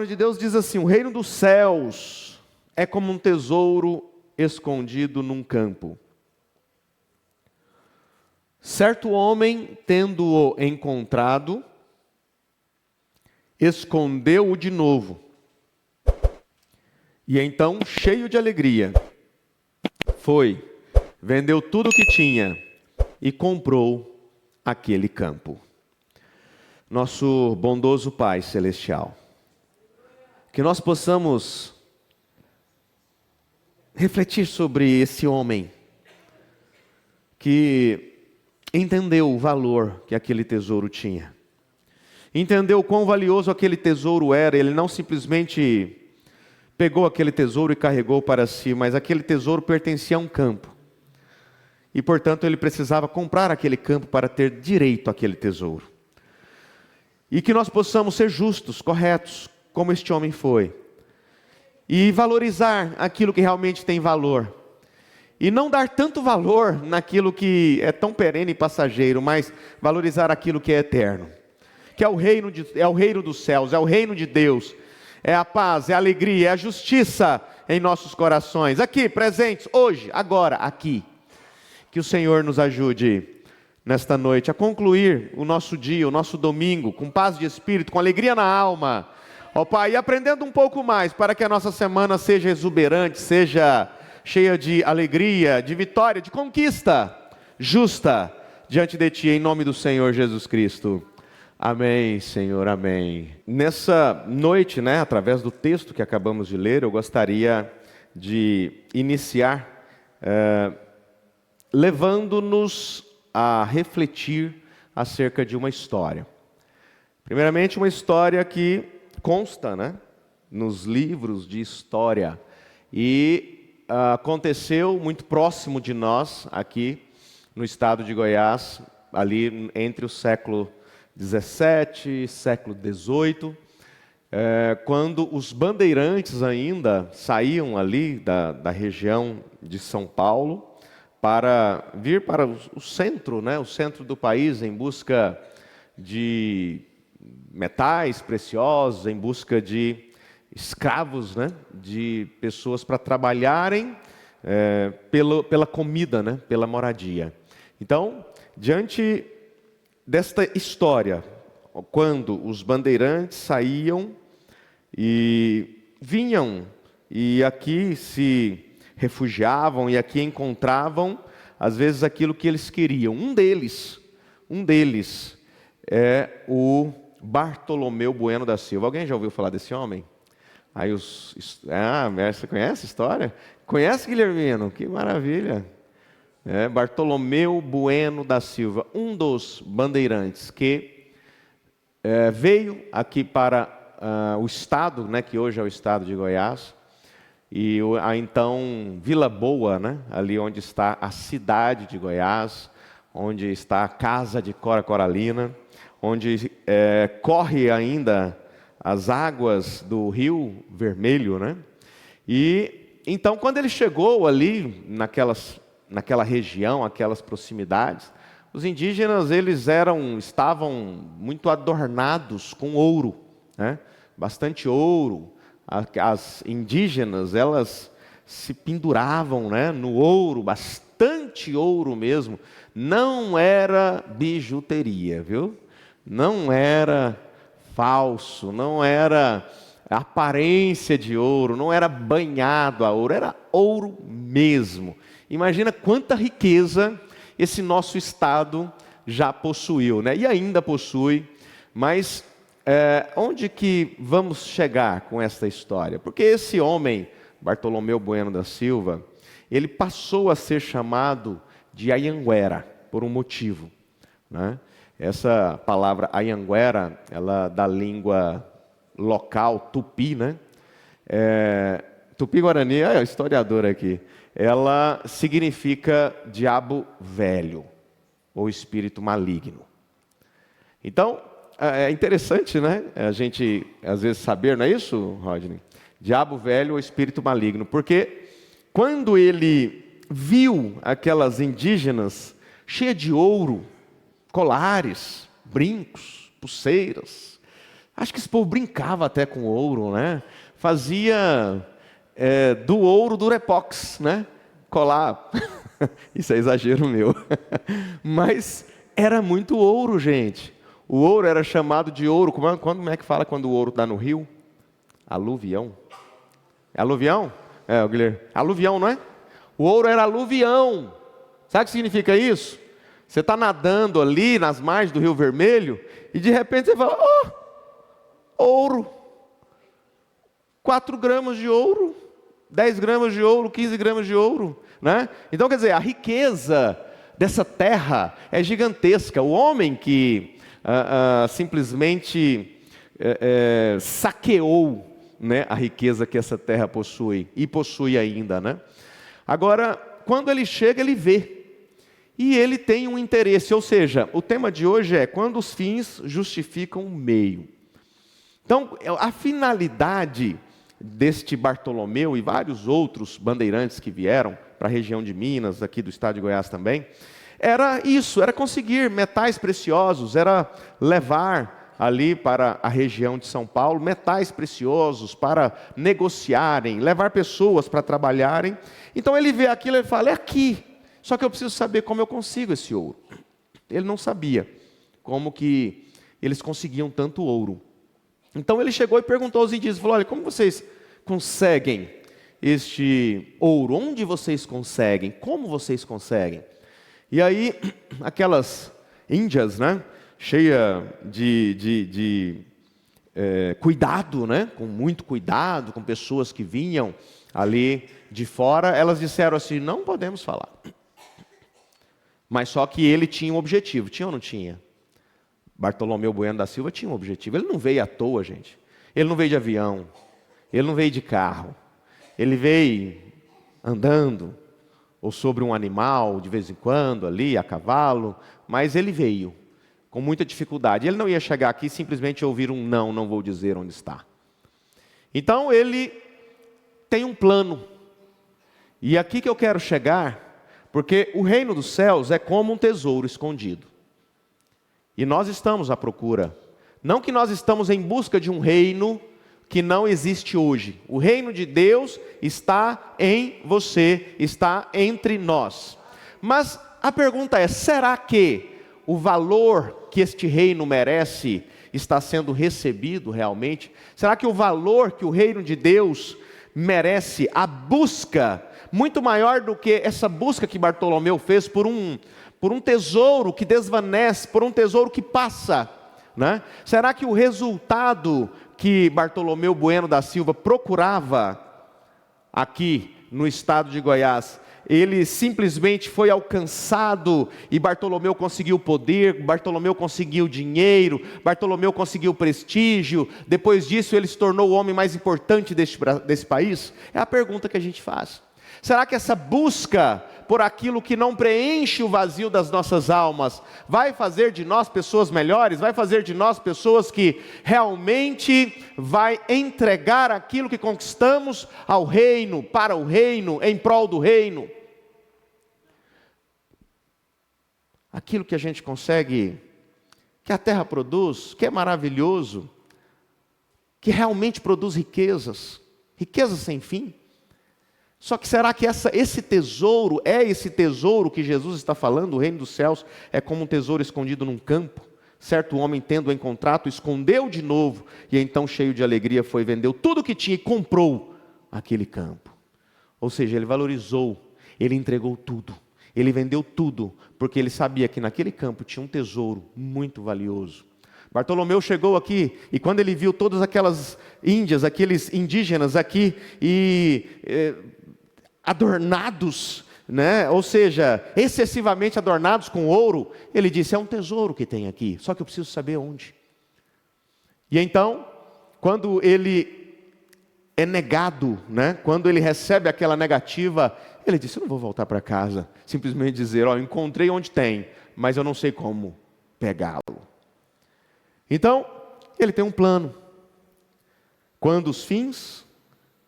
palavra de Deus diz assim: o reino dos céus é como um tesouro escondido num campo. Certo homem, tendo-o encontrado, escondeu-o de novo. E então, cheio de alegria, foi, vendeu tudo o que tinha e comprou aquele campo. Nosso bondoso Pai Celestial, que nós possamos refletir sobre esse homem que entendeu o valor que aquele tesouro tinha. Entendeu quão valioso aquele tesouro era. Ele não simplesmente pegou aquele tesouro e carregou para si, mas aquele tesouro pertencia a um campo. E, portanto, ele precisava comprar aquele campo para ter direito àquele tesouro. E que nós possamos ser justos, corretos, como este homem foi. E valorizar aquilo que realmente tem valor. E não dar tanto valor naquilo que é tão perene e passageiro, mas valorizar aquilo que é eterno. Que é o reino dos céus, é o reino de Deus. É a paz, é a alegria, é a justiça em nossos corações. Aqui, presentes, hoje, agora, aqui. Que o Senhor nos ajude nesta noite a concluir o nosso dia, o nosso domingo, com paz de espírito, com alegria na alma. Ó Pai, e aprendendo um pouco mais, para que a nossa semana seja exuberante, seja cheia de alegria, de vitória, de conquista justa diante de Ti, em nome do Senhor Jesus Cristo. Amém, Senhor, amém. Nessa noite, através do texto que acabamos de ler, eu gostaria de iniciar levando-nos a refletir acerca de uma história. Primeiramente, uma história que consta, nos livros de história e aconteceu muito próximo de nós, aqui no estado de Goiás, ali entre o século 17, século 18, quando os bandeirantes ainda saíam ali da região de São Paulo para vir para o centro, o centro do país, em busca de metais preciosos, em busca de escravos, de pessoas para trabalharem pela comida, pela moradia. Então, diante desta história, quando os bandeirantes saíam e vinham e aqui se refugiavam e aqui encontravam às vezes aquilo que eles queriam. Um deles é o Bartolomeu Bueno da Silva. Alguém já ouviu falar desse homem? Aí você conhece a história? Conhece, Guilhermino? Que maravilha! Bartolomeu Bueno da Silva, um dos bandeirantes que veio aqui para o estado, que hoje é o estado de Goiás, e a então Vila Boa, ali onde está a cidade de Goiás, onde está a casa de Cora Coralina, onde corre ainda as águas do Rio Vermelho, E então, quando ele chegou ali naquela região, aquelas proximidades, os indígenas estavam muito adornados com ouro, bastante ouro. As indígenas, elas se penduravam no ouro, bastante ouro mesmo. Não era bijuteria, viu? Não era falso, não era aparência de ouro, não era banhado a ouro, era ouro mesmo. Imagina quanta riqueza esse nosso estado já possuiu, e ainda possui, mas onde que vamos chegar com esta história? Porque esse homem, Bartolomeu Bueno da Silva, ele passou a ser chamado de Anhanguera, por um motivo. Essa palavra Anhanguera, ela da língua local, tupi, Tupi-Guarani, é historiador aqui, ela significa diabo velho, ou espírito maligno. Então, é interessante, a gente às vezes saber, não é isso, Rodney? Diabo velho ou espírito maligno, porque quando ele viu aquelas indígenas cheias de ouro, colares, brincos, pulseiras, Acho que esse povo brincava até com ouro, né? Fazia do ouro durepox, né? Colar. Isso é exagero meu. Mas era muito ouro, gente. O ouro era chamado de ouro. Como é que fala quando o ouro está no rio? Aluvião. É aluvião? O Guilherme. Aluvião, não é? O ouro era aluvião. Sabe o que significa isso? Você está nadando ali nas margens do Rio Vermelho e de repente você fala, ouro. 4 gramas de ouro, 10 gramas de ouro, 15 gramas de ouro, né? Então, quer dizer, a riqueza dessa terra é gigantesca. O homem que simplesmente saqueou, né, a riqueza que essa terra possui, e possui ainda, né? Agora, quando ele chega, ele vê. E ele tem um interesse, ou seja, o tema de hoje é quando os fins justificam o meio. Então, a finalidade deste Bartolomeu e vários outros bandeirantes que vieram para a região de Minas, aqui do estado de Goiás também, era isso, era conseguir metais preciosos, era levar ali para a região de São Paulo metais preciosos para negociarem, levar pessoas para trabalharem. Então ele vê aquilo e fala, é aqui. Só que eu preciso saber como eu consigo esse ouro. Ele não sabia como que eles conseguiam tanto ouro. Então ele chegou e perguntou aos indígenas, falou, olha, como vocês conseguem este ouro? Onde vocês conseguem? Como vocês conseguem? E aí, aquelas índias, né, cheia de cuidado, né, com muito cuidado, com pessoas que vinham ali de fora, elas disseram assim, não podemos falar. Mas só que ele tinha um objetivo, tinha ou não tinha? Bartolomeu Bueno da Silva tinha um objetivo, ele não veio à toa, gente. Ele não veio de avião, ele não veio de carro, ele veio andando, ou sobre um animal, de vez em quando, ali, a cavalo, mas ele veio, com muita dificuldade. Ele não ia chegar aqui e simplesmente ouvir um não, não vou dizer onde está. Então ele tem um plano, e aqui que eu quero chegar, porque o reino dos céus é como um tesouro escondido. E nós estamos à procura. Não que nós estamos em busca de um reino que não existe hoje. O reino de Deus está em você, está entre nós. Mas a pergunta é, será que o valor que este reino merece está sendo recebido realmente? Será que o valor que o reino de Deus merece, a busca, muito maior do que essa busca que Bartolomeu fez por um tesouro que desvanece, por um tesouro que passa, né? Será que o resultado que Bartolomeu Bueno da Silva procurava aqui no estado de Goiás, ele simplesmente foi alcançado e Bartolomeu conseguiu poder, Bartolomeu conseguiu dinheiro, Bartolomeu conseguiu prestígio, depois disso ele se tornou o homem mais importante desse país? É a pergunta que a gente faz. Será que essa busca por aquilo que não preenche o vazio das nossas almas vai fazer de nós pessoas melhores? Vai fazer de nós pessoas que realmente vai entregar aquilo que conquistamos ao reino, para o reino, em prol do reino? Aquilo que a gente consegue, que a terra produz, que é maravilhoso, que realmente produz riquezas, riquezas sem fim. Só que será que esse tesouro que Jesus está falando? O reino dos céus é como um tesouro escondido num campo. Certo homem, tendo encontrado, escondeu de novo, e então, cheio de alegria, foi, vendeu tudo o que tinha e comprou aquele campo. Ou seja, ele valorizou, ele entregou tudo, ele vendeu tudo, porque ele sabia que naquele campo tinha um tesouro muito valioso. Bartolomeu chegou aqui, e quando ele viu todas aquelas índias, aqueles indígenas aqui, adornados, né? Ou seja, excessivamente adornados com ouro, ele disse, é um tesouro que tem aqui, só que eu preciso saber onde. E então, quando ele é negado, né? Quando ele recebe aquela negativa, ele disse, eu não vou voltar para casa, simplesmente dizer, ó, encontrei onde tem, mas eu não sei como pegá-lo. Então, ele tem um plano. Quando os fins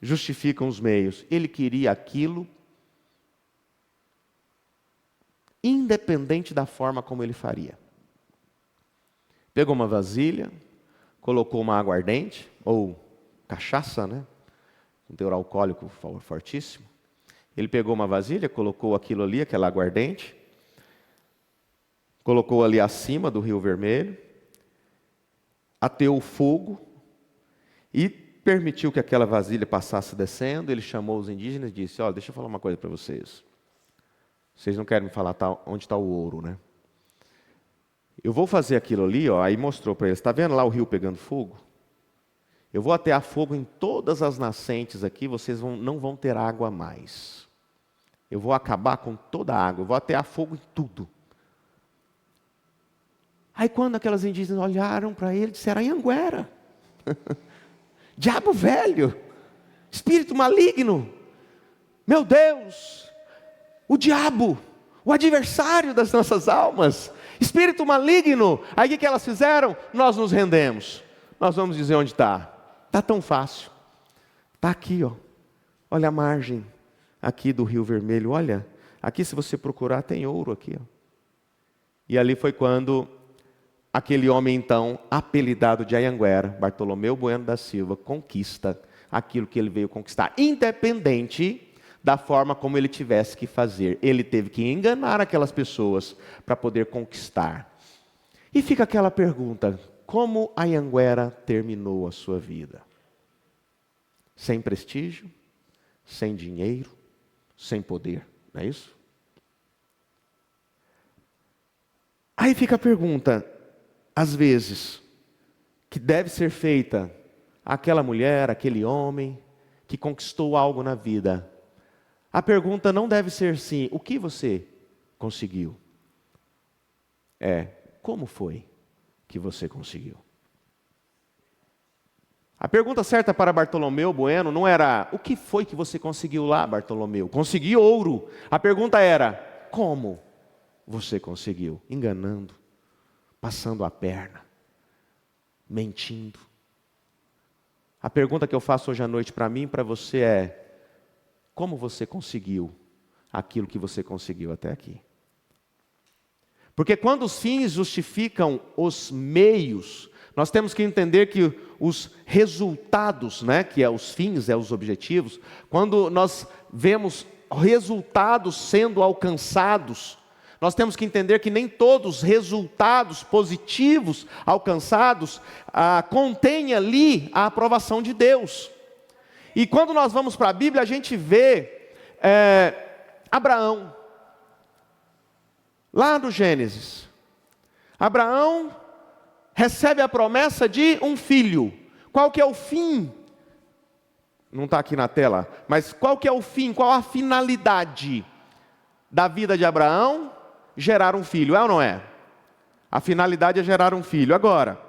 justificam os meios, ele queria aquilo, independente da forma como ele faria. Pegou uma vasilha, colocou uma aguardente, ou cachaça, né? Um teor alcoólico fortíssimo. Ele pegou uma vasilha, colocou aquilo ali, aquela aguardente, colocou ali acima do Rio Vermelho, ateou o fogo e permitiu que aquela vasilha passasse descendo. Ele chamou os indígenas e disse: olha, deixa eu falar uma coisa para vocês. Vocês não querem me falar onde está o ouro, né? Eu vou fazer aquilo ali, ó. Aí mostrou para eles: está vendo lá o rio pegando fogo? Eu vou atear fogo em todas as nascentes aqui, vocês não vão ter água mais. Eu vou acabar com toda a água, eu vou atear fogo em tudo. Aí quando aquelas indígenas olharam para ele, disseram: Anhanguera, diabo velho, espírito maligno, meu Deus, o diabo, o adversário das nossas almas, espírito maligno. Aí o que elas fizeram? Nós nos rendemos. Nós vamos dizer onde está. Está tão fácil. Está aqui, ó. Olha a margem aqui do Rio Vermelho. Olha, aqui se você procurar tem ouro aqui, ó. E ali foi quando aquele homem então, apelidado de Anhanguera, Bartolomeu Bueno da Silva, conquista aquilo que ele veio conquistar, independente da forma como ele tivesse que fazer. Ele teve que enganar aquelas pessoas para poder conquistar. E fica aquela pergunta: como Anhanguera terminou a sua vida? Sem prestígio, sem dinheiro, sem poder, não é isso? Aí fica a pergunta, às vezes, que deve ser feita àquela mulher, aquele homem que conquistou algo na vida. A pergunta não deve ser assim: o que você conseguiu? Como foi que você conseguiu? A pergunta certa para Bartolomeu Bueno não era: o que foi que você conseguiu lá, Bartolomeu? Consegui ouro. A pergunta era: como você conseguiu? Enganando, passando a perna, mentindo. A pergunta que eu faço hoje à noite para mim e para você é: como você conseguiu aquilo que você conseguiu até aqui? Porque quando os fins justificam os meios, nós temos que entender que os resultados, né, que é os fins, é os objetivos, quando nós vemos resultados sendo alcançados, nós temos que entender que nem todos os resultados positivos alcançados contêm ali a aprovação de Deus. E quando nós vamos para a Bíblia, a gente vê Abraão, lá no Gênesis. Abraão recebe a promessa de um filho. Qual que é o fim? Não está aqui na tela, mas qual que é o fim? Qual a finalidade da vida de Abraão? Gerar um filho, é ou não é? A finalidade é gerar um filho. Agora,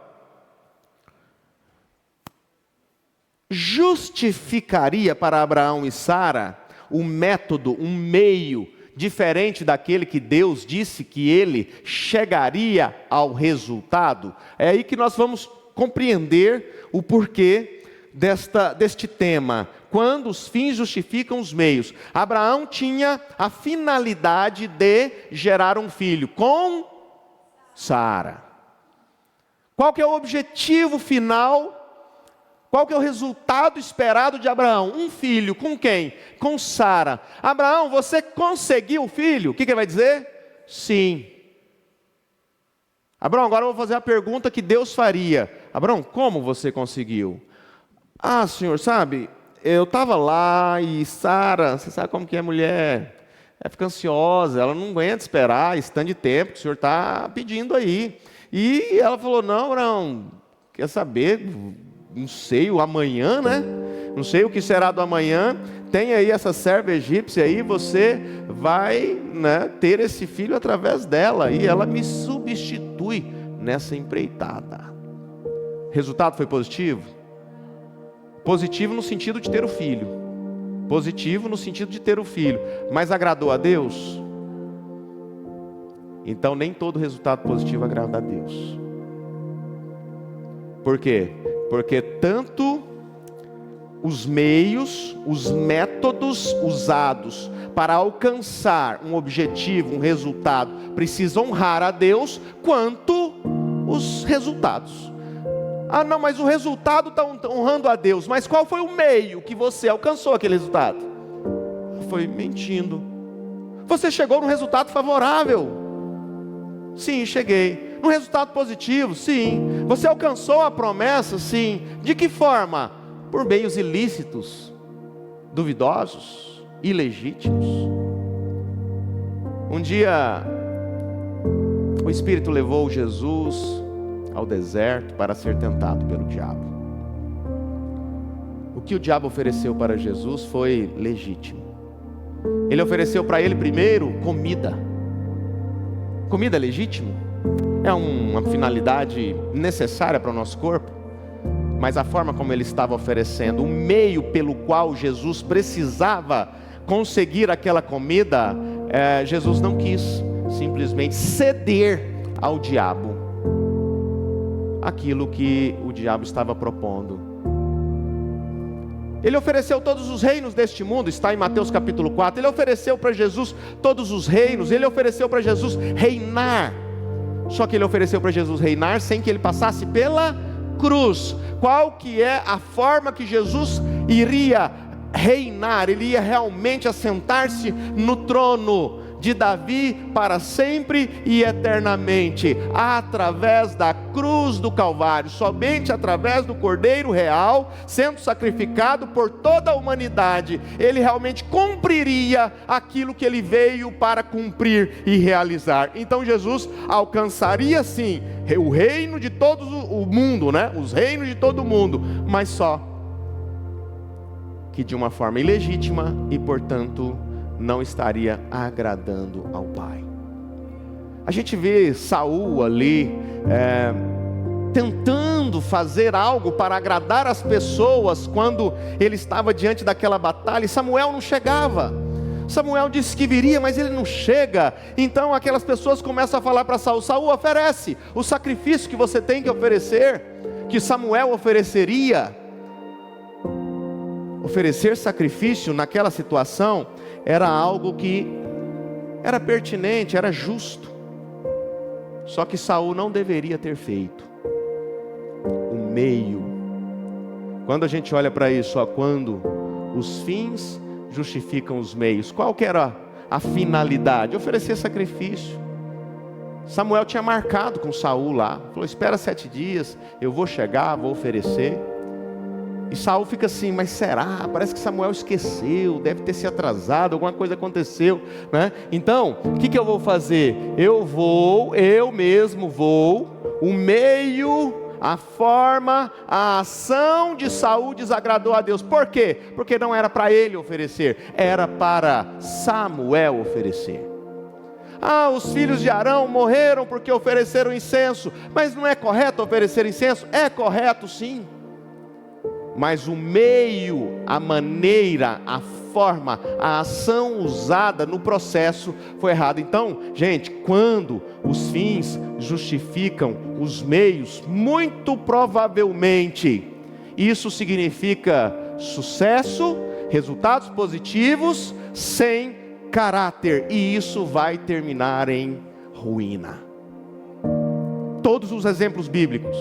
justificaria para Abraão e Sara um método, um meio diferente daquele que Deus disse que ele chegaria ao resultado? É aí que nós vamos compreender o porquê deste tema. Quando os fins justificam os meios. Abraão tinha a finalidade de gerar um filho com Sara. Qual que é o objetivo final? Qual que é o resultado esperado de Abraão? Um filho. Com quem? Com Sara. Abraão, você conseguiu o filho? O que ele vai dizer? Sim. Abraão, agora eu vou fazer a pergunta que Deus faria. Abraão, como você conseguiu? Ah, senhor, sabe, eu estava lá e Sara, você sabe como que é mulher? Ela fica ansiosa, ela não aguenta esperar esse tanto de tempo que o senhor está pedindo aí. E ela falou: não, Abraão, quer saber? Não sei o amanhã, né? Não sei o que será do amanhã. Tem aí essa serva egípcia aí, você vai, né, ter esse filho através dela. E ela me substitui nessa empreitada. Resultado foi positivo? Positivo no sentido de ter o filho. Positivo no sentido de ter o filho. Mas agradou a Deus? Então nem todo resultado positivo agrada a Deus. Por quê? Porque tanto os meios, os métodos usados para alcançar um objetivo, um resultado, precisam honrar a Deus, quanto os resultados. Ah, não, mas o resultado está honrando a Deus. Mas qual foi o meio que você alcançou aquele resultado? Foi mentindo. Você chegou num resultado favorável? Sim, cheguei. Num resultado positivo? Sim. Você alcançou a promessa? Sim. De que forma? Por meios ilícitos, duvidosos, ilegítimos. Um dia, o Espírito levou Jesus ao deserto para ser tentado pelo diabo. O que o diabo ofereceu para Jesus foi legítimo. Ele ofereceu para ele primeiro comida. Comida é legítimo? É uma finalidade necessária para o nosso corpo? Mas a forma como ele estava oferecendo, o meio pelo qual Jesus precisava conseguir aquela comida, Jesus não quis simplesmente ceder ao diabo aquilo que o diabo estava propondo. Ele ofereceu todos os reinos deste mundo, está em Mateus capítulo 4. Ele ofereceu para Jesus todos os reinos, ele ofereceu para Jesus reinar. Só que ele ofereceu para Jesus reinar sem que ele passasse pela cruz. Qual que é a forma que Jesus iria reinar? Ele ia realmente assentar-se no trono de Davi para sempre e eternamente, através da cruz do Calvário, somente através do Cordeiro real, sendo sacrificado por toda a humanidade, ele realmente cumpriria aquilo que ele veio para cumprir e realizar. Então Jesus alcançaria sim o reino de todo o mundo, né? Os reinos de todo o mundo, mas só que de uma forma ilegítima e portanto não estaria agradando ao Pai. A gente vê Saul ali tentando fazer algo para agradar as pessoas quando ele estava diante daquela batalha, e Samuel não chegava. Samuel disse que viria, mas ele não chega. Então aquelas pessoas começam a falar para Saul: Saul, oferece o sacrifício que você tem que oferecer, que Samuel ofereceria. Oferecer sacrifício naquela situação era algo que era pertinente, era justo. Só que Saul não deveria ter feito. O meio. Quando a gente olha para isso, quando os fins justificam os meios, qual que era a finalidade? Oferecer sacrifício. Samuel tinha marcado com Saul lá, falou: espera 7 dias, eu vou chegar, vou oferecer. E Saul fica assim: mas será? Parece que Samuel esqueceu, deve ter se atrasado, alguma coisa aconteceu, né? Então, o que eu vou fazer? Eu mesmo vou, o meio, a forma, a ação de Saul desagradou a Deus. Por quê? Porque não era para ele oferecer, era para Samuel oferecer. Ah, os filhos de Arão morreram porque ofereceram incenso. Mas não é correto oferecer incenso? É correto sim. Mas o meio, a maneira, a forma, a ação usada no processo foi errada. Então, gente, quando os fins justificam os meios, muito provavelmente isso significa sucesso, resultados positivos, sem caráter, e isso vai terminar em ruína. Todos os exemplos bíblicos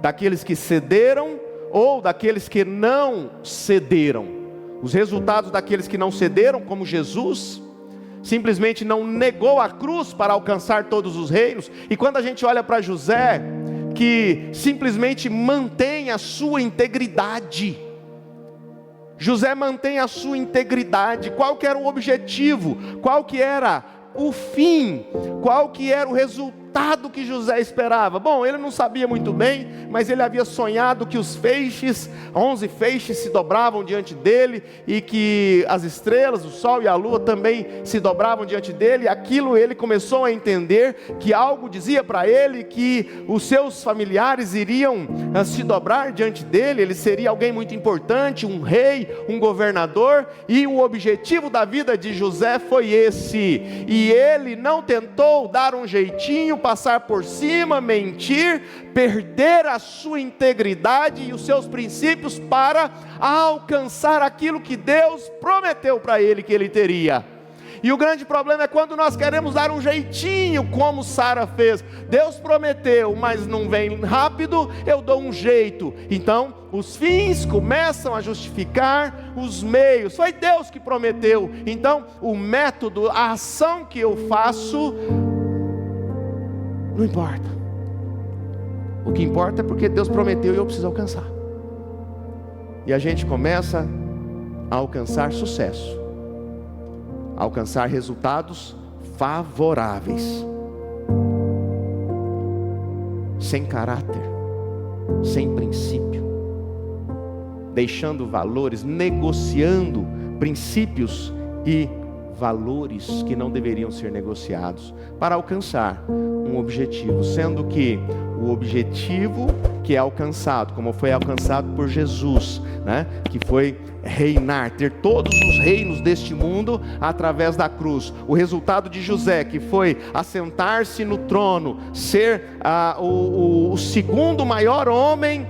daqueles que cederam ou daqueles que não cederam, os resultados daqueles que não cederam, como Jesus, simplesmente não negou a cruz para alcançar todos os reinos. E quando a gente olha para José, que simplesmente mantém a sua integridade, José mantém a sua integridade. Qual que era o objetivo? Qual que era o fim? Qual que era o resultado que José esperava? Bom, ele não sabia muito bem, mas ele havia sonhado que os feixes, 11 feixes se dobravam diante dele, e que as estrelas, o sol e a lua também se dobravam diante dele. Aquilo ele começou a entender, que algo dizia para ele que os seus familiares iriam se dobrar diante dele. Ele seria alguém muito importante, um rei, um governador, e o objetivo da vida de José foi esse. E ele não tentou dar um jeitinho, passar por cima, mentir, perder a sua integridade e os seus princípios para alcançar aquilo que Deus prometeu para ele que ele teria. E o grande problema é quando nós queremos dar um jeitinho, como Sara fez. Deus prometeu, mas não vem rápido, eu dou um jeito. Então, os fins começam a justificar os meios. Foi Deus que prometeu. Então, o método, a ação que eu faço, não importa. O que importa é porque Deus prometeu e eu preciso alcançar. E a gente começa a alcançar sucesso, a alcançar resultados favoráveis, sem caráter, sem princípio, deixando valores, negociando princípios e valores que não deveriam ser negociados, para alcançar um objetivo, sendo que o objetivo que é alcançado, como foi alcançado por Jesus, né? Que foi reinar, ter todos os reinos deste mundo através da cruz. O resultado de José, que foi assentar-se no trono, ser o segundo maior homem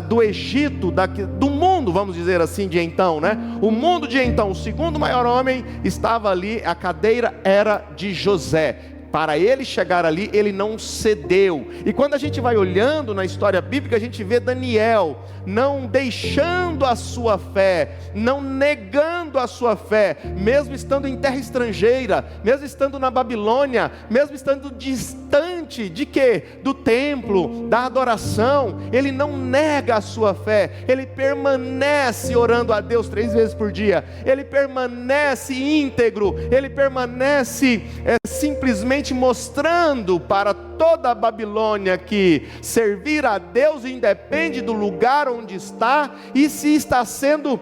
do Egito, do mundo, vamos dizer assim, de então, né? O mundo de então, o segundo maior homem estava ali, a cadeira era de José. Para ele chegar ali, ele não cedeu. E quando a gente vai olhando na história bíblica, a gente vê Daniel não deixando a sua fé, não negando a sua fé, mesmo estando em terra estrangeira, mesmo estando na Babilônia, mesmo estando distante de quê? Do templo, da adoração. Ele não nega a sua fé, ele permanece orando a Deus 3 vezes por dia, ele permanece íntegro, ele permanece simplesmente mostrando para toda a Babilônia que servir a Deus independe do lugar onde está, e se está sendo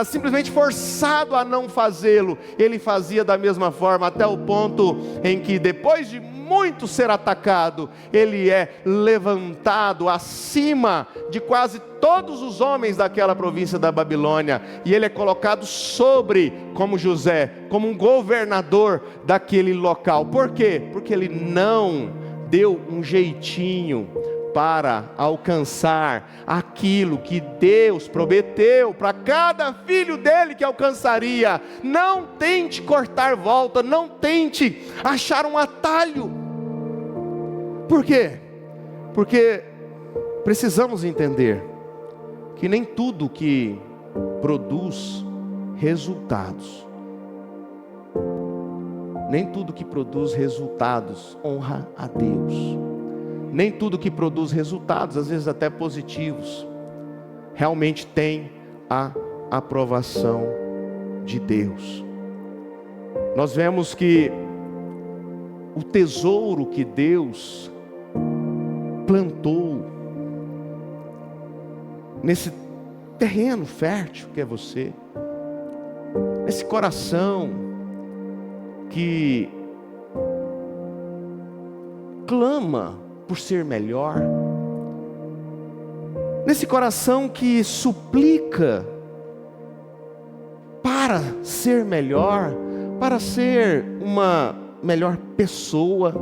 simplesmente forçado a não fazê-lo, ele fazia da mesma forma, até o ponto em que depois de muito ser atacado, ele é levantado acima de quase todos os homens daquela província da Babilônia, e ele é colocado sobre, como José, como um governador daquele local. Por quê? Porque ele não deu um jeitinho para alcançar aquilo que Deus prometeu para cada filho dele que alcançaria. Não tente cortar volta, não tente achar um atalho. Por quê? Porque precisamos entender que nem tudo que produz resultados, nem tudo que produz resultados honra a Deus. Nem tudo que produz resultados, às vezes até positivos, realmente tem a aprovação de Deus. Nós vemos que o tesouro que Deus plantou nesse terreno fértil que é você, nesse coração que clama por ser melhor, nesse coração que suplica para ser melhor, para ser uma melhor pessoa,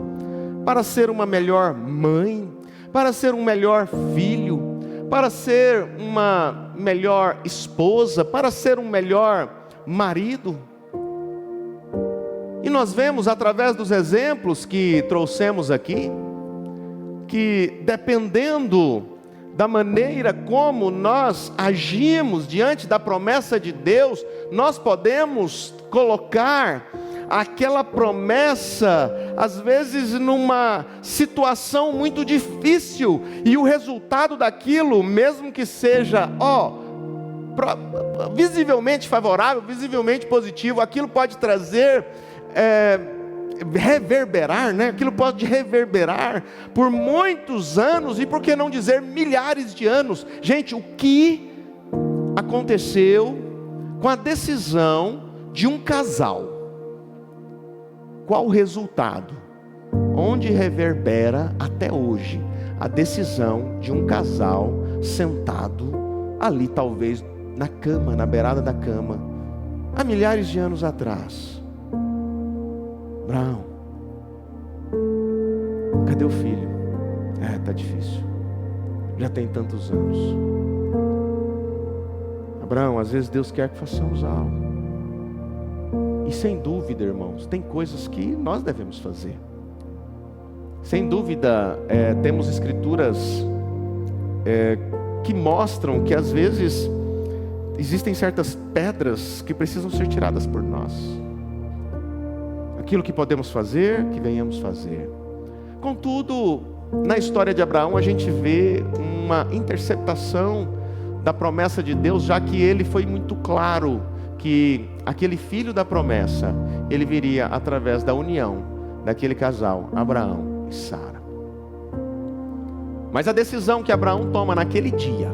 para ser uma melhor mãe, para ser um melhor filho, para ser uma melhor esposa, para ser um melhor marido. E nós vemos através dos exemplos que trouxemos aqui, que dependendo da maneira como nós agimos diante da promessa de Deus, nós podemos colocar aquela promessa, às vezes numa situação muito difícil, e o resultado daquilo, mesmo que seja, visivelmente favorável, visivelmente positivo, aquilo pode trazer, reverberar, né? Aquilo pode reverberar por muitos anos, e por que não dizer milhares de anos. Gente, o que aconteceu com a decisão de um casal? Qual o resultado? Onde reverbera até hoje a decisão de um casal sentado ali, talvez na cama, na beirada da cama, há milhares de anos atrás. Abraão, cadê o filho? Está difícil, já tem tantos anos. Abraão, às vezes Deus quer que façamos algo, E sem dúvida, irmãos, tem coisas que nós devemos fazer. Sem dúvida, temos escrituras que mostram que às vezes existem certas pedras que precisam ser tiradas por nós. Aquilo que podemos fazer, que venhamos fazer. Contudo, na história de Abraão a gente vê uma interceptação da promessa de Deus, já que ele foi muito claro que aquele filho da promessa, ele viria através da união daquele casal, Abraão e Sara. Mas a decisão que Abraão toma naquele dia,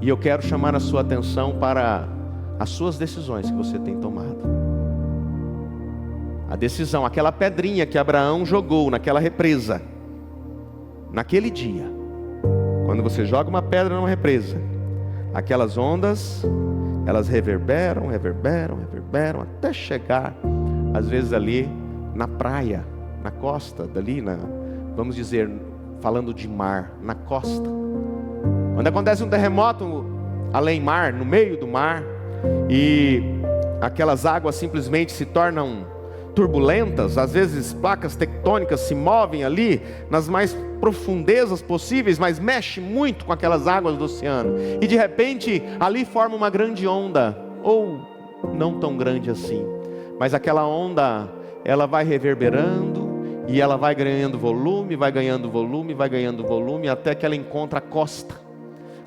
e eu quero chamar a sua atenção para as suas decisões que você tem tomado. A decisão, aquela pedrinha que Abraão jogou naquela represa, naquele dia, quando você joga uma pedra numa represa, aquelas ondas, elas reverberam, até chegar, às vezes ali na praia, na costa, dali, vamos dizer, falando de mar, na costa. Quando acontece um terremoto além mar, no meio do mar, e aquelas águas simplesmente se tornam turbulentas, às vezes placas tectônicas se movem ali nas mais profundezas possíveis, mas mexe muito com aquelas águas do oceano, e de repente ali forma uma grande onda, ou não tão grande assim, mas aquela onda, ela vai reverberando, e ela vai ganhando volume, até que ela encontra a costa,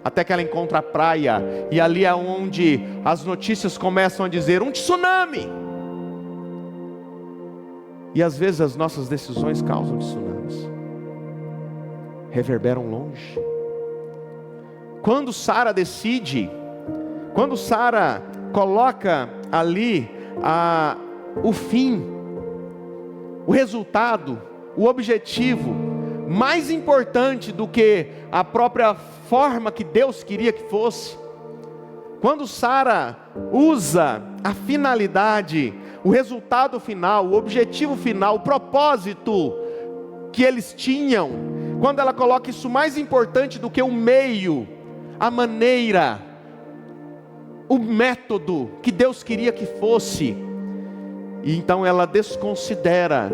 até que ela encontra a praia, e ali é onde as notícias começam a dizer, um tsunami. E às vezes as nossas decisões causam tsunamis, reverberam longe. Quando Sara decide, quando Sara coloca ali o fim, o resultado, o objetivo, mais importante do que a própria forma que Deus queria que fosse, quando Sara usa a finalidade, o resultado final, o objetivo final, o propósito que eles tinham, quando ela coloca isso mais importante do que o meio, a maneira, o método que Deus queria que fosse, e então ela desconsidera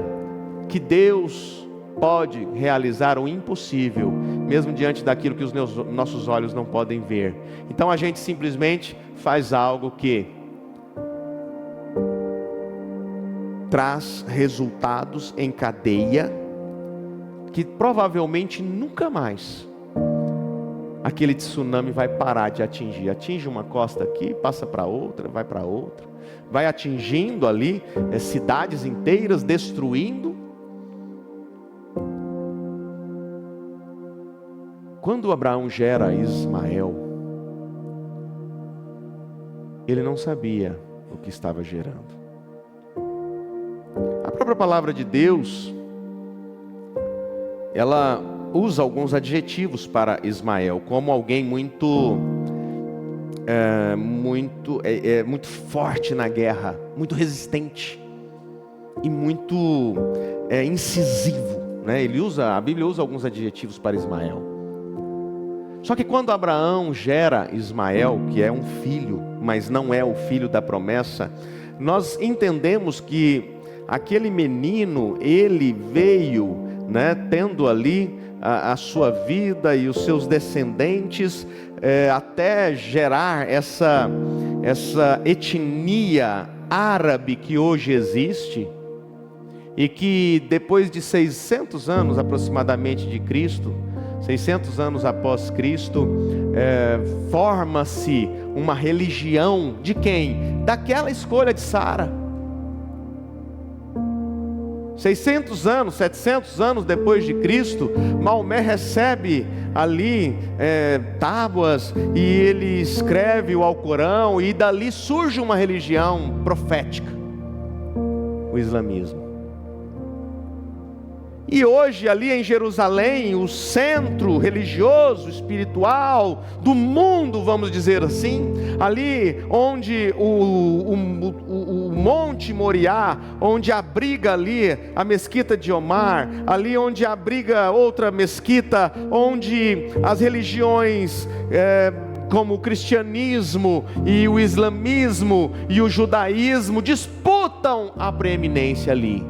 que Deus pode realizar o impossível, mesmo diante daquilo que os nossos olhos não podem ver. Então a gente simplesmente faz algo que traz resultados em cadeia, que provavelmente nunca mais aquele tsunami vai parar de atingir. Atinge uma costa aqui, passa para outra, vai para outra, vai atingindo ali cidades inteiras, destruindo. Quando Abraão gera Ismael, ele não sabia o que estava gerando. A própria palavra de Deus, ela usa alguns adjetivos para Ismael, como alguém muito forte na guerra, muito resistente e muito incisivo, né? A Bíblia usa alguns adjetivos para Ismael. Só que quando Abraão gera Ismael, que é um filho, mas não é o filho da promessa, nós entendemos que aquele menino, ele veio, né, tendo ali a sua vida e os seus descendentes, até gerar essa etnia árabe que hoje existe, e que depois de 600 anos aproximadamente de Cristo, 600 anos após Cristo, forma-se uma religião de quem? Daquela escolha de Sara. 600 anos, 700 anos depois de Cristo, Maomé recebe ali tábuas, e ele escreve o Alcorão, e dali surge uma religião profética, o islamismo. E hoje ali em Jerusalém, o centro religioso, espiritual do mundo, vamos dizer assim, ali onde o Monte Moriá, onde abriga ali a mesquita de Omar, ali onde abriga outra mesquita, onde as religiões como o cristianismo e o islamismo e o judaísmo disputam a preeminência ali.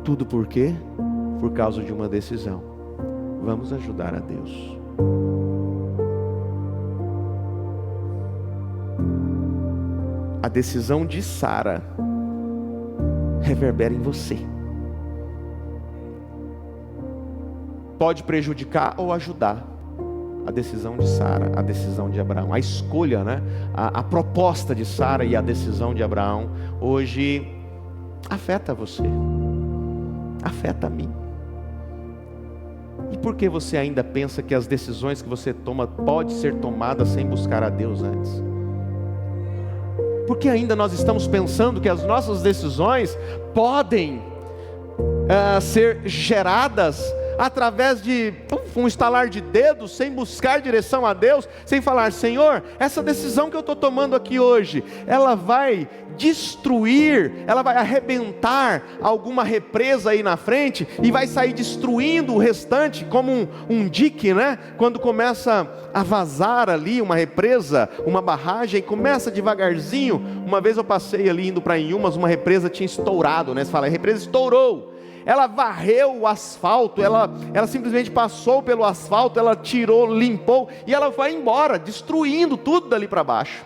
Tudo por quê? Por causa de uma decisão. Vamos ajudar a Deus. A decisão de Sara reverbera em você. Pode prejudicar ou ajudar. A decisão de Sara, a decisão de Abraão, a escolha, né? A proposta de Sara e a decisão de Abraão hoje afeta você, afeta a mim. E por que você ainda pensa que as decisões que você toma podem ser tomadas sem buscar a Deus antes? Por que ainda nós estamos pensando que as nossas decisões podem ser geradas através de um estalar de dedos, sem buscar direção a Deus, sem falar: Senhor, essa decisão que eu estou tomando aqui hoje, ela vai destruir, ela vai arrebentar alguma represa aí na frente, e vai sair destruindo o restante, como um dique, né? Quando começa a vazar ali uma represa, uma barragem, começa devagarzinho. Uma vez eu passei ali indo para Inhumas, uma represa tinha estourado, né? Você fala, a represa estourou. Ela varreu o asfalto, ela simplesmente passou pelo asfalto, ela tirou, limpou, e ela vai embora, destruindo tudo dali para baixo.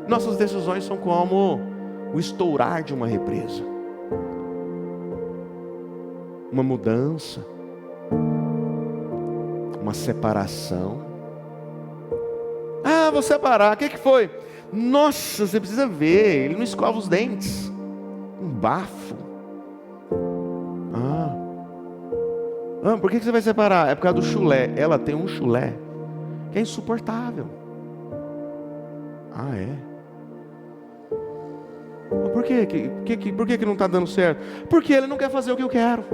Nossas decisões são como o estourar de uma represa. Uma mudança, uma separação. Ah, vou separar, o que foi? Nossa, você precisa ver, ele não escova os dentes. Um bafo. Por que você vai separar? É por causa do chulé. Ela tem um chulé que é insuportável. Ah, é? Por que não está dando certo? Porque ele não quer fazer o que eu quero.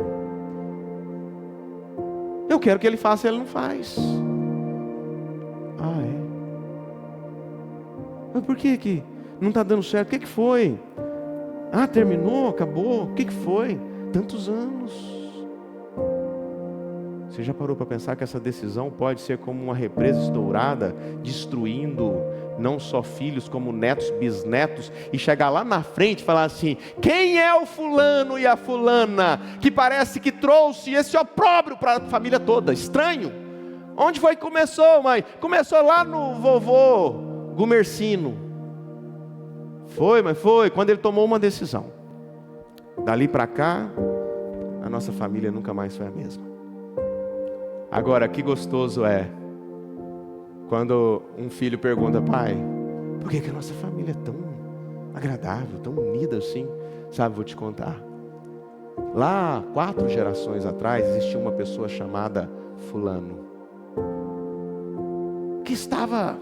Eu quero que ele faça e ele não faz. Ah, é? Mas por que não está dando certo? O que foi? Ah, terminou? Acabou? O que foi? Tantos anos. Você já parou para pensar que essa decisão pode ser como uma represa estourada, destruindo não só filhos, como netos, bisnetos, e chegar lá na frente e falar assim: quem é o fulano e a fulana que parece que trouxe esse opróbrio para a família toda? Estranho. Onde foi que começou, mãe? Começou lá no vovô Gumercino. Foi, mas foi quando ele tomou uma decisão. Dali para cá, a nossa família nunca mais foi a mesma. Agora, que gostoso é quando um filho pergunta: pai, por que a nossa família é tão agradável, tão unida assim? Sabe, vou te contar. Lá, 4 gerações atrás, existia uma pessoa chamada fulano, que estava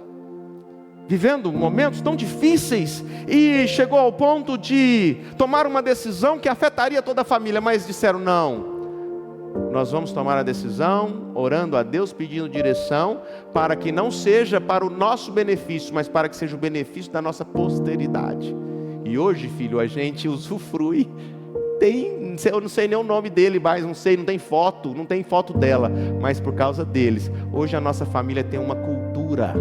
vivendo momentos tão difíceis, e chegou ao ponto de tomar uma decisão que afetaria toda a família, mas disseram: não, nós vamos tomar a decisão, orando a Deus, pedindo direção, para que não seja para o nosso benefício, mas para que seja o benefício da nossa posteridade. E hoje, filho, a gente usufrui. Eu não sei nem o nome dele mais, não tem foto dela, mas por causa deles, hoje a nossa família tem uma cultura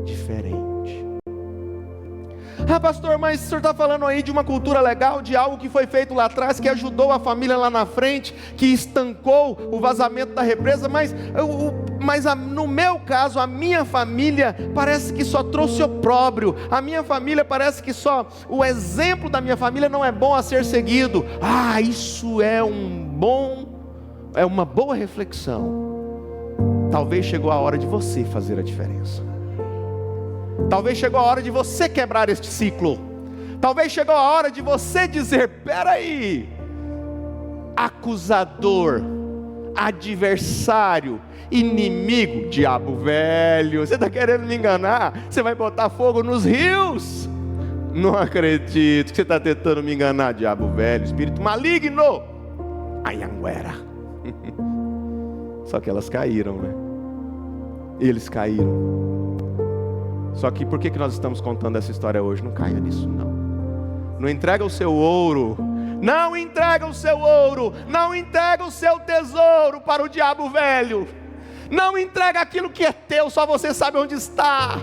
diferente. Ah, pastor, mas o senhor está falando aí de uma cultura legal, de algo que foi feito lá atrás, que ajudou a família lá na frente, que estancou o vazamento da represa, mas no meu caso, a minha família parece que só trouxe opróbrio. A minha família parece que só o exemplo da minha família não é bom a ser seguido. Ah, isso é uma boa reflexão. Talvez chegou a hora de você fazer a diferença. Talvez chegou a hora de você quebrar este ciclo. Talvez chegou a hora de você dizer: peraí, acusador, adversário, inimigo, diabo velho, você está querendo me enganar? Você vai botar fogo nos rios? Não acredito que você está tentando me enganar, diabo velho, espírito maligno, Anhanguera. Só que elas caíram, né? Eles caíram. Só que por que nós estamos contando essa história hoje? Não caia nisso, não. Não entrega o seu ouro. Não entrega o seu ouro. Não entrega o seu tesouro para o diabo velho. Não entrega aquilo que é teu, só você sabe onde está.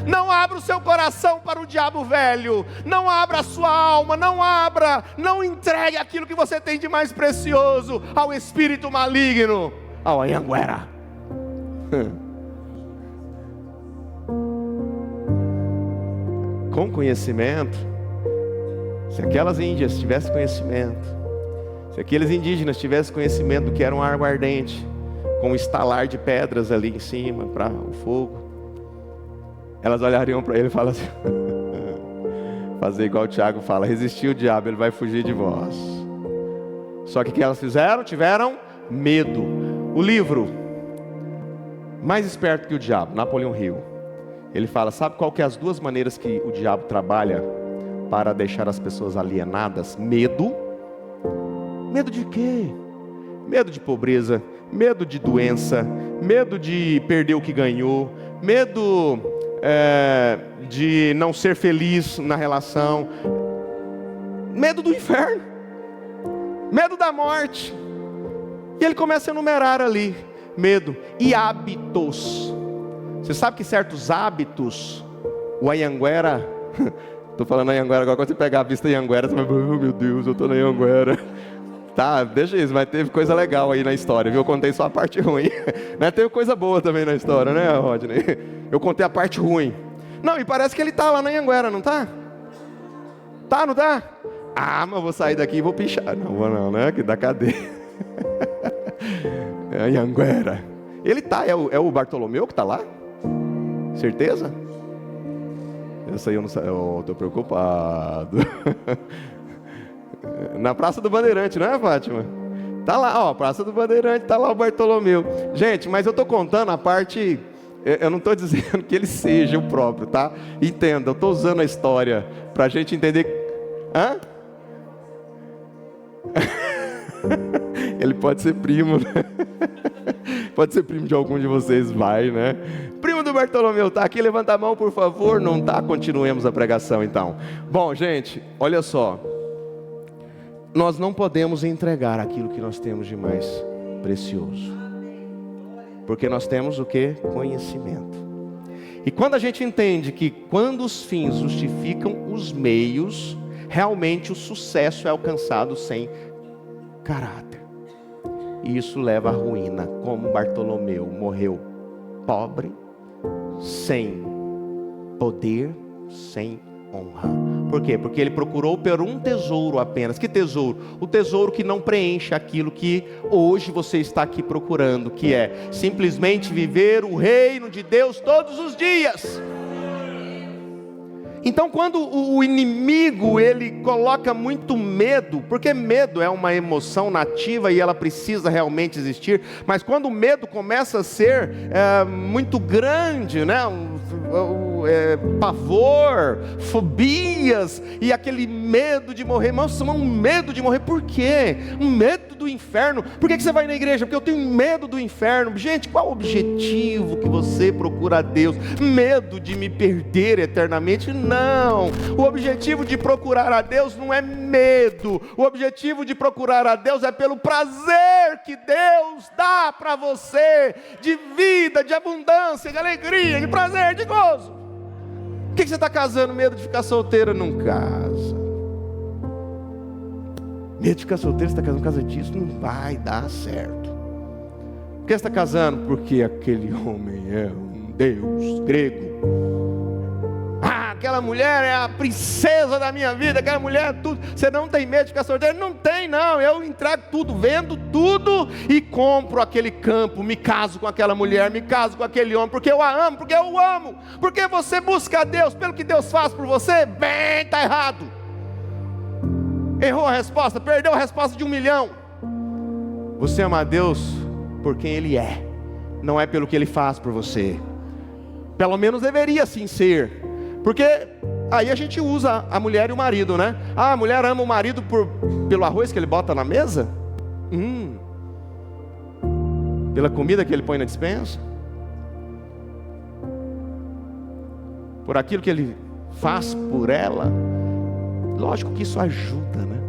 Não abra o seu coração para o diabo velho. Não abra a sua alma, não entregue aquilo que você tem de mais precioso ao espírito maligno, ao Anhanguera. Com conhecimento, se aquelas índias tivessem conhecimento, se aqueles indígenas tivessem conhecimento do que era uma água ardente, com um estalar de pedras ali em cima para o fogo, elas olhariam para ele e falavam assim, fazer igual o Tiago fala, resistir o diabo, ele vai fugir de vós. Só que o que elas fizeram? Tiveram medo. O livro Mais Esperto que o Diabo, Napoleão Hill, ele fala, sabe qual que é as duas maneiras que o diabo trabalha para deixar as pessoas alienadas? Medo. Medo de quê? Medo de pobreza, medo de doença, medo de perder o que ganhou, medo de não ser feliz na relação, medo do inferno, medo da morte. E ele começa a enumerar ali, medo e hábitos. Você sabe que certos hábitos, o Anhanguera, estou falando Anhanguera, agora quando você pegar a vista Anhanguera, você vai, oh meu Deus, eu estou na Anhanguera. Tá, deixa isso, mas teve coisa legal aí na história, viu? Eu contei só a parte ruim. Mas teve coisa boa também na história, né, Rodney? Eu contei a parte ruim. Não, e parece que ele tá lá na Anhanguera, não tá? Tá, não tá? Ah, mas eu vou sair daqui e vou pichar. Não vou não, né? Que da cadeia. É Anhanguera. Ele tá, é o Bartolomeu que tá lá? Certeza? Essa aí eu não sei, eu tô preocupado. Na Praça do Bandeirante, não é, Fátima? Tá lá, ó, Praça do Bandeirante, tá lá o Bartolomeu. Gente, mas eu tô contando a parte, eu não tô dizendo que ele seja o próprio, tá? Entenda, eu tô usando a história pra gente entender. Hã? Ele pode ser primo, né? Pode ser primo de algum de vocês, vai, né? Primo do Bartolomeu, tá aqui? Levanta a mão, por favor. Não tá? Continuemos a pregação, então. Bom, gente, olha só. Nós não podemos entregar aquilo que nós temos de mais precioso. Porque nós temos o quê? Conhecimento. E quando a gente entende que quando os fins justificam os meios, realmente o sucesso é alcançado sem caráter. E isso leva à ruína, como Bartolomeu morreu pobre, sem poder, sem honra. Por quê? Porque ele procurou por um tesouro apenas. Que tesouro? O tesouro que não preenche aquilo que hoje você está aqui procurando, que é simplesmente viver o reino de Deus todos os dias. Então quando o inimigo ele coloca muito medo, porque medo é uma emoção nativa e ela precisa realmente existir, mas quando o medo começa a ser muito grande, né? Pavor, fobias e aquele medo de morrer. Nossa, um medo de morrer, por quê? Um medo do inferno. Por que você vai na igreja? Porque eu tenho medo do inferno. Gente, qual o objetivo que você procura a Deus? Medo de me perder eternamente? Não, o objetivo de procurar a Deus não é medo. O objetivo de procurar a Deus é pelo prazer que Deus dá para você, de vida, de abundância, de alegria, de prazer, de gozo. Por que você está casando? Medo de ficar solteira? Não casa. Medo de ficar solteiro, você está casando por causa disso? Não vai dar certo. Por que você está casando? Porque aquele homem é um deus grego. Aquela mulher é a princesa da minha vida, aquela mulher é tudo. Você não tem medo de ficar solteiro? Não tem não, eu entrego tudo, vendo tudo e compro aquele campo, me caso com aquela mulher, me caso com aquele homem, porque eu a amo, porque eu o amo. Porque você busca a Deus pelo que Deus faz por você? Bem, está errado. Errou a resposta, perdeu a resposta de 1 milhão. Você ama a Deus por quem Ele é, não é pelo que Ele faz por você. Pelo menos deveria sim ser. Porque aí a gente usa a mulher e o marido, né? Ah, a mulher ama o marido pelo arroz que ele bota na mesa? Pela comida que ele põe na despensa? Por aquilo que ele faz por ela? Lógico que isso ajuda, né?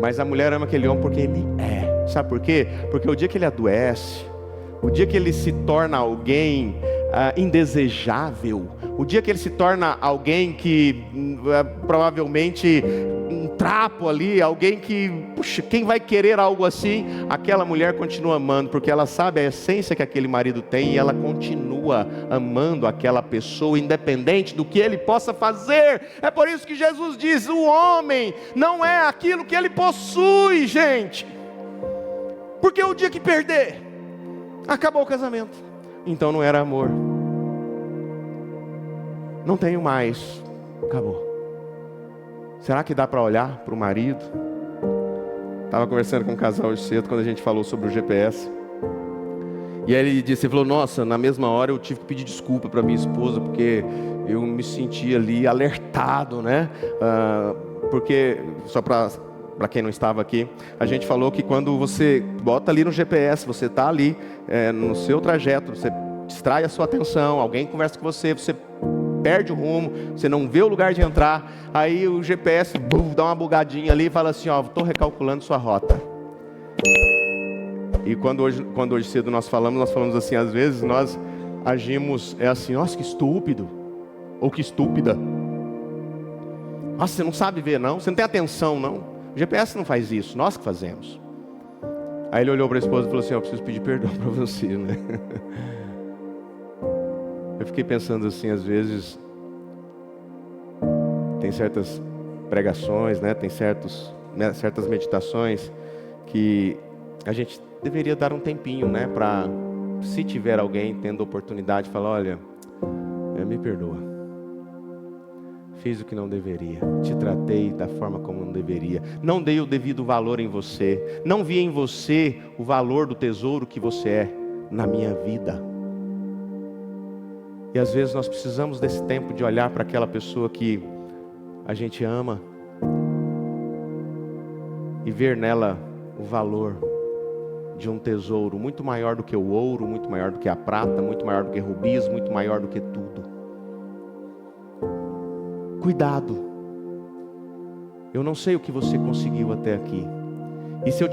Mas a mulher ama aquele homem porque ele é. Sabe por quê? Porque o dia que ele adoece, o dia que ele se torna alguém indesejável, o dia que ele se torna alguém que provavelmente um trapo ali, alguém que, puxa, quem vai querer algo assim? Aquela mulher continua amando, porque ela sabe a essência que aquele marido tem, e ela continua amando aquela pessoa, independente do que ele possa fazer. É por isso que Jesus diz: o homem não é aquilo que ele possui, gente, porque o dia que perder, acabou o casamento. Então não era amor. Não tenho mais. Acabou. Será que dá para olhar para o marido? Estava conversando com um casal hoje cedo, quando a gente falou sobre o GPS. E aí ele falou, nossa, na mesma hora eu tive que pedir desculpa para minha esposa, porque eu me senti ali alertado, né? Porque, só para quem não estava aqui, a gente falou que quando você bota ali no GPS, você está ali no seu trajeto, você distrai a sua atenção, alguém conversa com você, você perde o rumo, você não vê o lugar de entrar, aí o GPS dá uma bugadinha ali e fala assim, ó, estou recalculando sua rota. E quando hoje cedo nós falamos assim, às vezes nós agimos, assim, nossa, que estúpido, ou que estúpida. Nossa, você não sabe ver não, você não tem atenção não. O GPS não faz isso, nós que fazemos. Aí ele olhou para a esposa e falou assim, eu preciso pedir perdão para você, né? Eu fiquei pensando assim, às vezes, tem certas pregações, né? Tem certas meditações que a gente deveria dar um tempinho, né? Para, se tiver alguém tendo oportunidade, falar, olha, me perdoa. Fiz o que não deveria, te tratei da forma como não deveria, não dei o devido valor em você, não vi em você o valor do tesouro que você é na minha vida. E às vezes nós precisamos desse tempo de olhar para aquela pessoa que a gente ama e ver nela o valor de um tesouro muito maior do que o ouro, muito maior do que a prata, muito maior do que rubis, muito maior do que tudo. Cuidado. Eu não sei o que você conseguiu até aqui. E se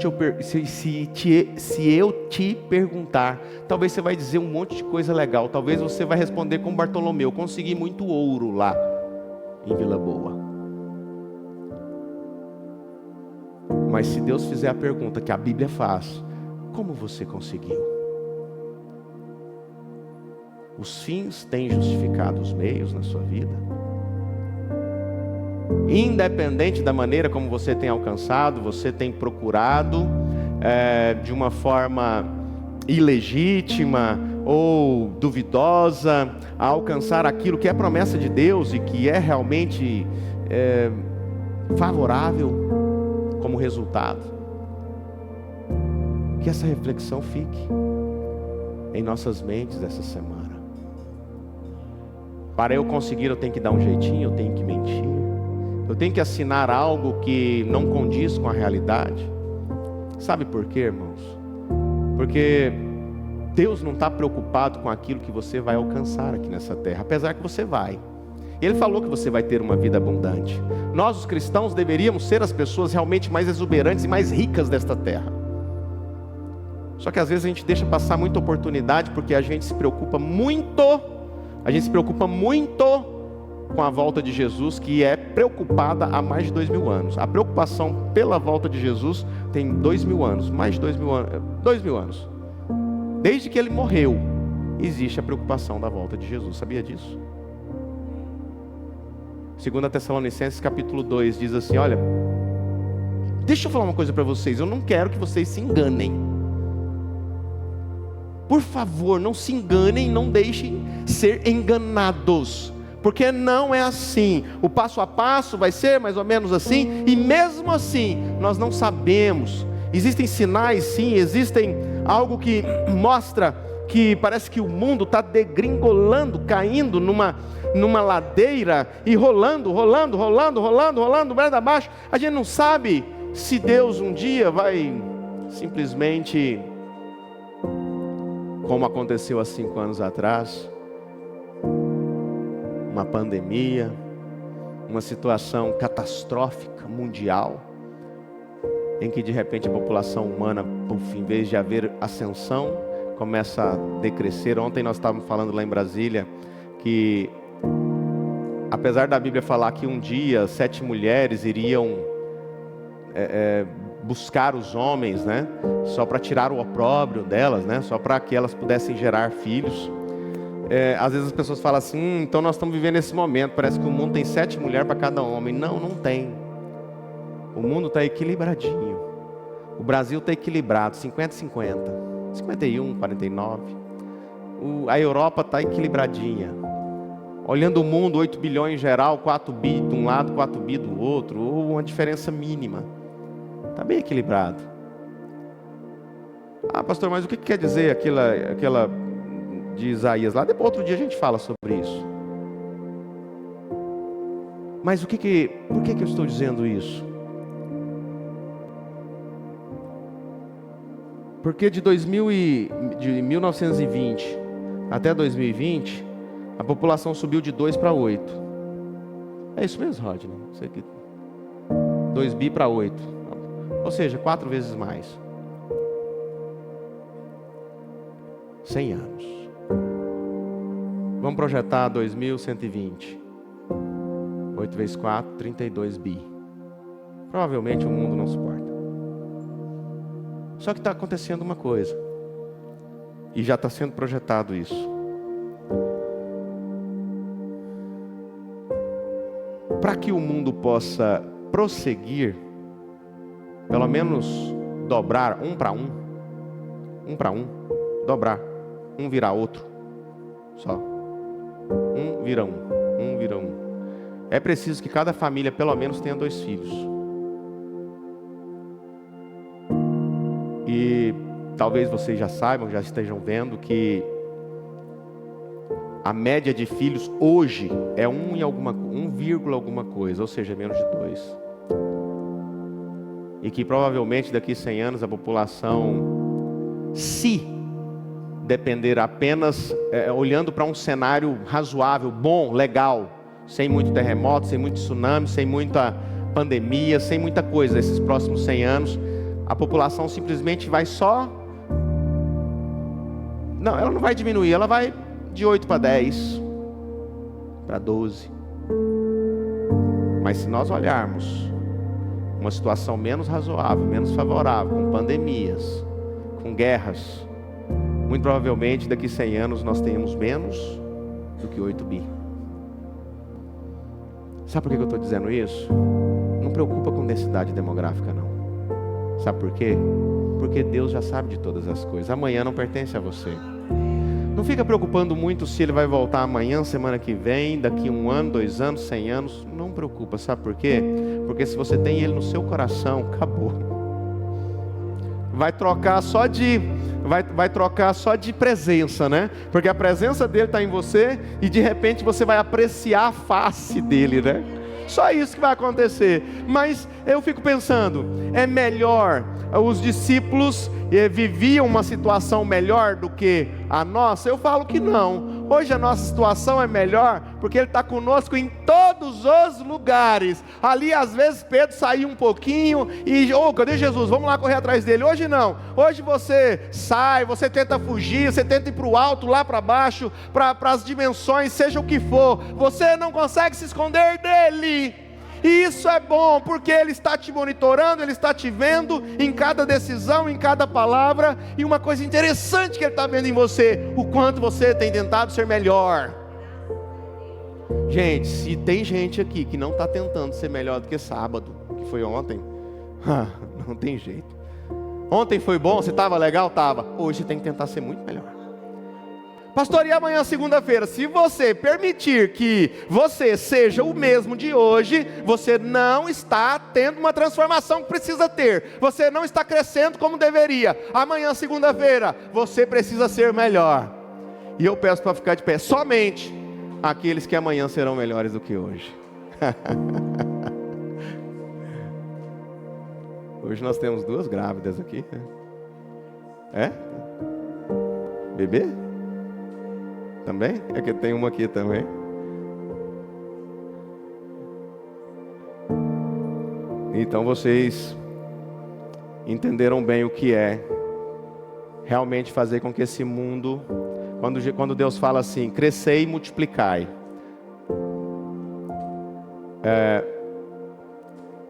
eu te perguntar, talvez você vai dizer um monte de coisa legal. Talvez você vai responder como Bartolomeu, consegui muito ouro lá em Vila Boa. Mas se Deus fizer a pergunta que a Bíblia faz, como você conseguiu? Os fins têm justificado os meios na sua vida? Independente da maneira como você tem alcançado, você tem procurado de uma forma ilegítima ou duvidosa a alcançar aquilo que é promessa de Deus e que é realmente favorável como resultado. Que essa reflexão fique em nossas mentes essa semana. Para eu conseguir, eu tenho que dar um jeitinho, eu tenho que mentir, eu tenho que assinar algo que não condiz com a realidade. Sabe por quê, irmãos? Porque Deus não está preocupado com aquilo que você vai alcançar aqui nessa terra, apesar que você vai. Ele falou que você vai ter uma vida abundante. Nós, os cristãos, deveríamos ser as pessoas realmente mais exuberantes e mais ricas desta terra. Só que às vezes a gente deixa passar muita oportunidade porque a gente se preocupa muito com a volta de Jesus, que é preocupada há mais de 2000 anos. A preocupação pela volta de Jesus tem 2000 anos, mais de 2000 anos, 2000 anos. Desde que ele morreu, existe a preocupação da volta de Jesus. Sabia disso? 2 Tessalonicenses capítulo 2 diz assim, olha, deixa eu falar uma coisa para vocês, eu não quero que vocês se enganem. Por favor, não se enganem, não deixem ser enganados, porque não é assim. O passo a passo vai ser mais ou menos assim, e mesmo assim, nós não sabemos. Existem sinais, sim, existem algo que mostra que parece que o mundo está degringolando, caindo numa ladeira e rolando, merda abaixo. A gente não sabe se Deus um dia vai simplesmente, como aconteceu há 5 anos atrás, uma pandemia, uma situação catastrófica mundial, em que de repente a população humana, em vez de haver ascensão, começa a decrescer. Ontem nós estávamos falando lá em Brasília que, apesar da Bíblia falar que um dia 7 mulheres iriam buscar os homens, né, só para tirar o opróbrio delas, né, só para que elas pudessem gerar filhos. Às vezes as pessoas falam assim, então nós estamos vivendo esse momento, parece que o mundo tem 7 mulheres para cada homem. Não, não tem. O mundo está equilibradinho. O Brasil está equilibrado, 50-50, 51, 49. A Europa está equilibradinha. Olhando o mundo, 8 bilhões em geral, 4 bi de um lado, 4 bi do outro, ou uma diferença mínima. Está bem equilibrado. Ah, pastor, mas o que quer dizer aquela de Isaías lá? Depois, outro dia a gente fala sobre isso. Mas por que eu estou dizendo isso? Porque de 1920 até 2020, a população subiu de 2 para 8. É isso mesmo, Rodney? 2 bi para 8. Ou seja, 4 vezes mais. 100 anos. Vamos projetar 2120. 8 vezes 4, 32 bi. Provavelmente o mundo não suporta. Só que está acontecendo uma coisa. E já está sendo projetado isso. Para que o mundo possa prosseguir, pelo menos dobrar 1 para 1. 1 para 1. Dobrar. Um virar outro. Só. Um vira um. Um vira um. É preciso que cada família pelo menos tenha 2 filhos. E talvez vocês já saibam, já estejam vendo que a média de filhos hoje é 1 vírgula alguma coisa, ou seja, menos de 2. E que provavelmente daqui a 100 anos a população, se depender apenas olhando para um cenário razoável, bom, legal, sem muito terremoto, sem muito tsunami, sem muita pandemia, sem muita coisa, esses próximos 100 anos, a população simplesmente vai só... Não, ela não vai diminuir, ela vai de 8 para 10, para 12. Mas se nós olharmos uma situação menos razoável, menos favorável, com pandemias, com guerras, muito provavelmente daqui a 100 anos nós tenhamos menos do que 8 bi. Sabe por que eu estou dizendo isso? Não preocupa com densidade demográfica, não. Sabe por quê? Porque Deus já sabe de todas as coisas. Amanhã não pertence a você. Não fica preocupando muito se ele vai voltar amanhã, semana que vem, daqui 1 ano, 2 anos, 100 anos. Não preocupa, sabe por quê? Porque se você tem ele no seu coração, acabou. Vai trocar só de presença, né? Porque a presença dele está em você e de repente você vai apreciar a face dele, né? Só isso que vai acontecer. Mas eu fico pensando, é melhor, os discípulos viviam uma situação melhor do que a nossa? Eu falo que não. Hoje a nossa situação é melhor porque Ele está conosco em todos os lugares. Ali às vezes Pedro saía um pouquinho e, cadê Jesus? Vamos lá correr atrás dele. Hoje não. Hoje você sai, você tenta fugir, você tenta ir para o alto, lá para baixo, para as dimensões, seja o que for. Você não consegue se esconder dele. E isso é bom, porque Ele está te monitorando, Ele está te vendo em cada decisão, em cada palavra. E uma coisa interessante que Ele está vendo em você, o quanto você tem tentado ser melhor. Gente, se tem gente aqui que não está tentando ser melhor do que sábado, que foi ontem, não tem jeito. Ontem foi bom, você estava legal? Estava. Hoje você tem que tentar ser muito melhor. Pastor, e amanhã, segunda-feira? Se você permitir que você seja o mesmo de hoje, você não está tendo uma transformação que precisa ter. Você não está crescendo como deveria. Amanhã, segunda-feira, você precisa ser melhor. E eu peço para ficar de pé. Somente aqueles que amanhã serão melhores do que hoje. Hoje nós temos 2 grávidas aqui. É? Bebê? Também? É que tem uma aqui também. Então vocês entenderam bem o que é realmente fazer com que esse mundo, quando Deus fala assim, crescei e multiplicai.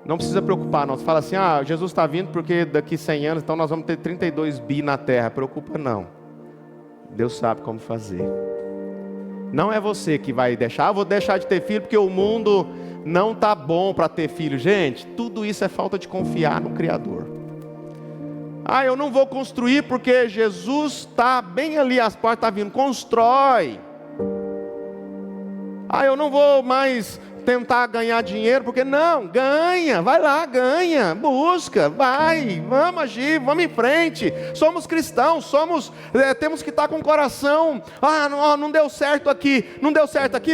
Não precisa preocupar não. Você fala assim, Jesus está vindo porque daqui 100 anos, então nós vamos ter 32 bi na terra. Preocupa não. Deus sabe como fazer. Não é você que vai deixar, vou deixar de ter filho porque o mundo não está bom para ter filho. Gente, tudo isso é falta de confiar no Criador. Eu não vou construir porque Jesus está bem ali, as portas estão vindo. Constrói. Eu não vou mais tentar ganhar dinheiro, porque não, ganha, vai lá, ganha, busca, vai, vamos agir, vamos em frente. Somos cristãos, temos que estar com o coração, não deu certo aqui,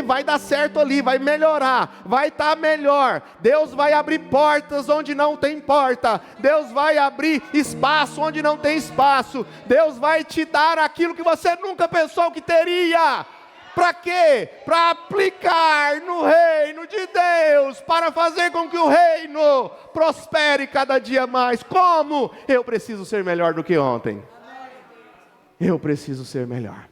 vai dar certo ali, vai melhorar, vai estar melhor. Deus vai abrir portas onde não tem porta, Deus vai abrir espaço onde não tem espaço, Deus vai te dar aquilo que você nunca pensou que teria. Para quê? Para aplicar no reino de Deus, para fazer com que o reino prospere cada dia mais. Como? Eu preciso ser melhor do que ontem. Eu preciso ser melhor.